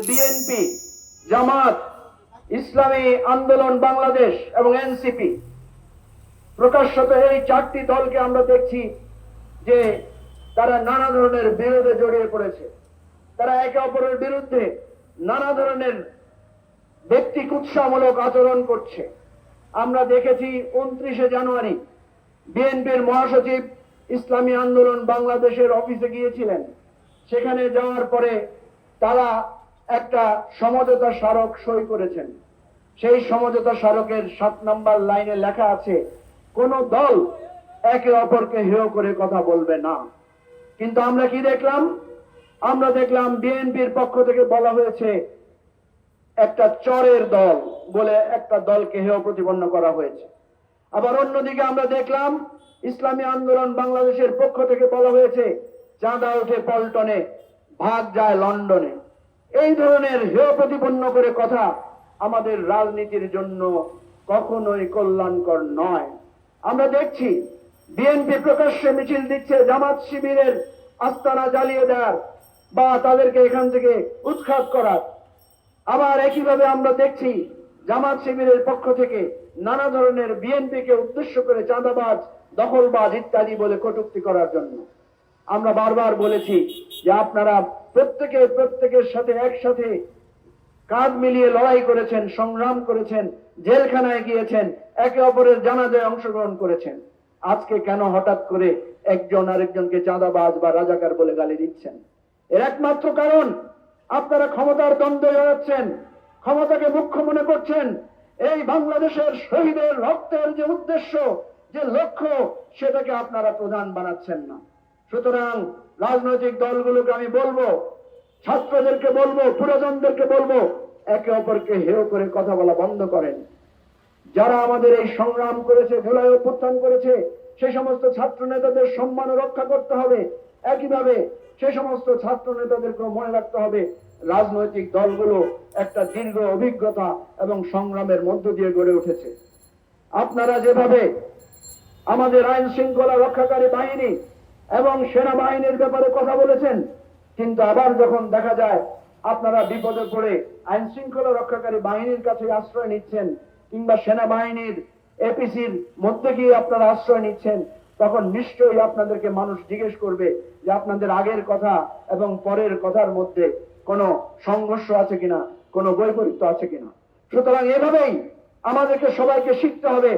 BNP, জামাত, ইসলামী আন্দোলন বাংলাদেশ এবং NCP, প্রকাশ্যত এই চারটি দলকে আমরা দেখছি যে তারা নানা ধরনের বিরোধে জড়িয়ে পড়েছে। তারা একে অপরের বিরুদ্ধে নানা ধরনের ব্যক্তি কুৎসামূলক আচরণ করছে। আমরা দেখেছি 29শে জানুয়ারি বিএনপির মহাসচিব ইসলামী আন্দোলন বাংলাদেশের অফিসে গিয়েছিলেন। সেখানে যাওয়ার পরে তারা একটা সমঝোতা স্মারক সই করেছেন। সেই সমঝোতা স্মারকের 7 নম্বর লাইনে লেখা আছে, কোন দল একে অপরকে হেয় করে কথা বলবে না। কিন্তু আমরা কি দেখলাম? আমরা দেখলাম বিএনপির পক্ষ থেকে বলা হয়েছে একটা চরের দল বলে একটা দলকে হেয় প্রতিপন্ন করা হয়েছে। আবার অন্যদিকে আমরা দেখলাম ইসলামী আন্দোলন বাংলাদেশের পক্ষ থেকে বলা হয়েছে চাঁদা ওঠে পল্টনে, ভাগ যায় লন্ডনে। এই ধরনের হেয় প্রতিপন্ন করে কথা আমাদের রাজনীতির জন্য কখনোই কল্যাণকর নয়। আমরা দেখছি বিএনপি প্রকাশ্যে মিছিল দিচ্ছে জামাত শিবিরের আস্তানা জ্বালিয়ে দেওয়ার বা তাদেরকে এখান থেকে উৎখাত করার। আবার একইভাবে আমরা দেখছি জামাত শিবিরের পক্ষ থেকে নানা ধরনের বিএনপিকে উদ্দেশ্য করে চাঁদাবাজ, দখলবাজ ইত্যাদি বলে কটূক্তি করার জন্য। আমরা বারবার বলেছি যে আপনারা প্রত্যেকের সাথে একসাথে কাঁধ মিলিয়ে লড়াই করেছেন, সংগ্রাম করেছেন, জেলখানায় গিয়েছেন, একে অপরের জানাজায় অংশগ্রহণ করেছেন। আজকে কেন হঠাৎ করে একজন আরেকজনকে চাঁদাবাজ বা রাজাকার বলে গালি দিচ্ছেন? এর একমাত্র কারণ আপনারা ক্ষমতার দ্বন্দ্বে জড়াচ্ছেন, ক্ষমতাকে মুখ্য মনে করছেন। এই বাংলাদেশের শহীদের রক্তের যে উদ্দেশ্য, যে লক্ষ্য, সেটাকে আপনারা প্রধান বানাচ্ছেন না। সুতরাং রাজনৈতিক দলগুলোকে আমি বলবো, ছাত্রদেরকে বলবো, পুরোজনদেরকে বলবো, একে অপরকে হেয় করে কথা বলা বন্ধ করেন। যারা আমাদের এই সংগ্রাম করেছে, জুলাই অভ্যুত্থান করেছে, সেই সমস্ত ছাত্র নেতাদের সম্মান রক্ষা করতে হবে। একইভাবে সে সমস্ত ছাত্র নেতাদেরকেও মনে রাখতে হবে রাজনৈতিক দলগুলো একটা দীর্ঘ অভিজ্ঞতা এবং সংগ্রামের মধ্য দিয়ে গড়ে উঠেছে। আপনারা যেভাবে আমাদের আইন শৃঙ্খলা রক্ষাকারী বাহিনী এবং সেনাবাহিনীর ব্যাপারে কথা বলেছেন, কিন্তু আবার যখন দেখা যায় আপনারা বিপদে পড়ে আইন শৃঙ্খলা রক্ষাকারী বাহিনীর কাছে আশ্রয় নিচ্ছেন কিংবা সেনাবাহিনীর এপিসির মধ্যে গিয়ে আপনারা আশ্রয় নিচ্ছেন, তখন নিশ্চয়ই আপনাদেরকে মানুষ জিজ্ঞেস করবে যে আপনাদের আগের কথা এবং পরের কথার মধ্যে কোনো সংঘর্ষ আছে কিনা, কোনো বৈপরীত্য আছে কিনা। সুতরাং এভাবেই আমাদেরকে সবাইকে শিখতে হবে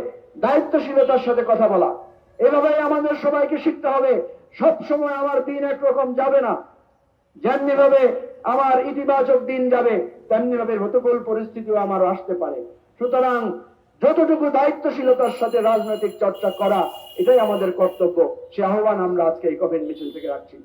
দায়িত্বশীলতার সাথে কথা বলা। এভাবেই আমাদের সবাইকে শিখতে হবে সব সময় আমার দিন একরকম যাবে না। যেমনি ভাবে আমার ইতিবাচক দিন যাবে, তেমনি ভাবে প্রতিকূল পরিস্থিতিও আমার আসতে পারে। সুতরাং যতটুকু দায়িত্বশীলতার সাথে রাজনৈতিক চর্চা করা, এটাই আমাদের কর্তব্য। সে আহ্বান আমরা আজকে এই কফিন মিছিল থেকে রাখছি।